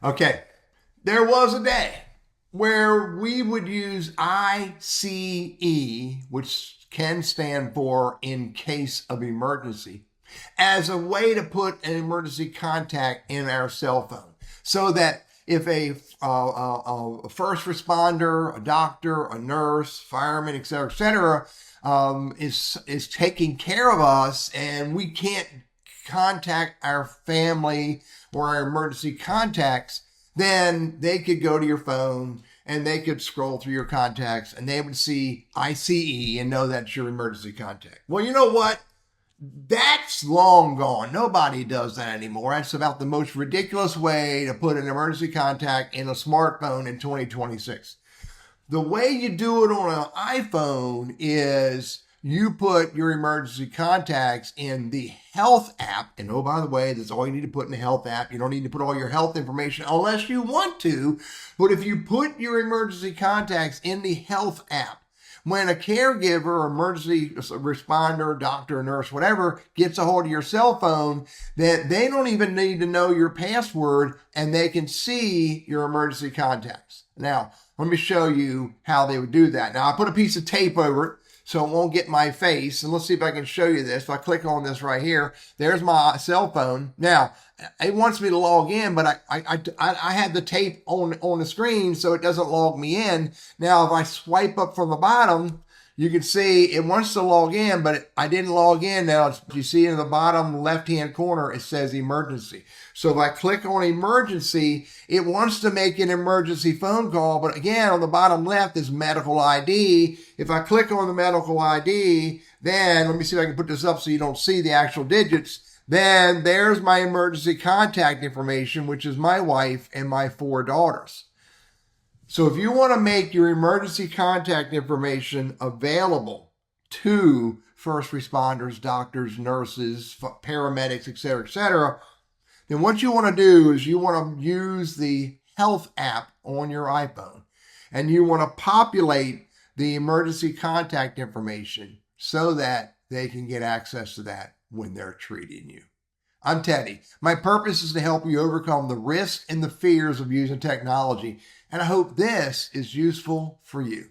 Okay, there was a day where we would use ICE, which can stand for in case of emergency, as a way to put an emergency contact in our cell phone so that if a first responder, a doctor, a nurse, fireman, et cetera, is taking care of us and we can't contact our family or our emergency contacts, then they could go to your phone and they could scroll through your contacts and they would see ICE and know that's your emergency contact. Well, you know what? That's long gone. Nobody does that anymore. That's about the most ridiculous way to put an emergency contact in a smartphone in 2026. The way you do it on an iPhone is you put your emergency contacts in the health app. And oh, by the way, that's all you need to put in the health app. You don't need to put all your health information unless you want to. But if you put your emergency contacts in the health app, when a caregiver or emergency responder, doctor, nurse, whatever, gets a hold of your cell phone, that they don't even need to know your password and they can see your emergency contacts. Now, let me show you how they would do that. Now, I put a piece of tape over it so it won't get my face. And let's see if I can show you this. If I click on this right here, there's my cell phone. Now, it wants me to log in, but I had the tape on the screen so it doesn't log me in. Now, if I swipe up from the bottom, you can see it wants to log in, but I didn't log in. Now, you see in the bottom left-hand corner, it says emergency. So if I click on emergency, it wants to make an emergency phone call. But again, on the bottom left is medical ID. If I click on the medical ID, then let me see if I can put this up so you don't see the actual digits. Then there's my emergency contact information, which is my wife and my 4 daughters. So if you want to make your emergency contact information available to first responders, doctors, nurses, paramedics, et cetera, then what you want to do is you want to use the health app on your iPhone and you want to populate the emergency contact information so that they can get access to that when they're treating you. I'm Teddy. My purpose is to help you overcome the risks and the fears of using technology, and I hope this is useful for you.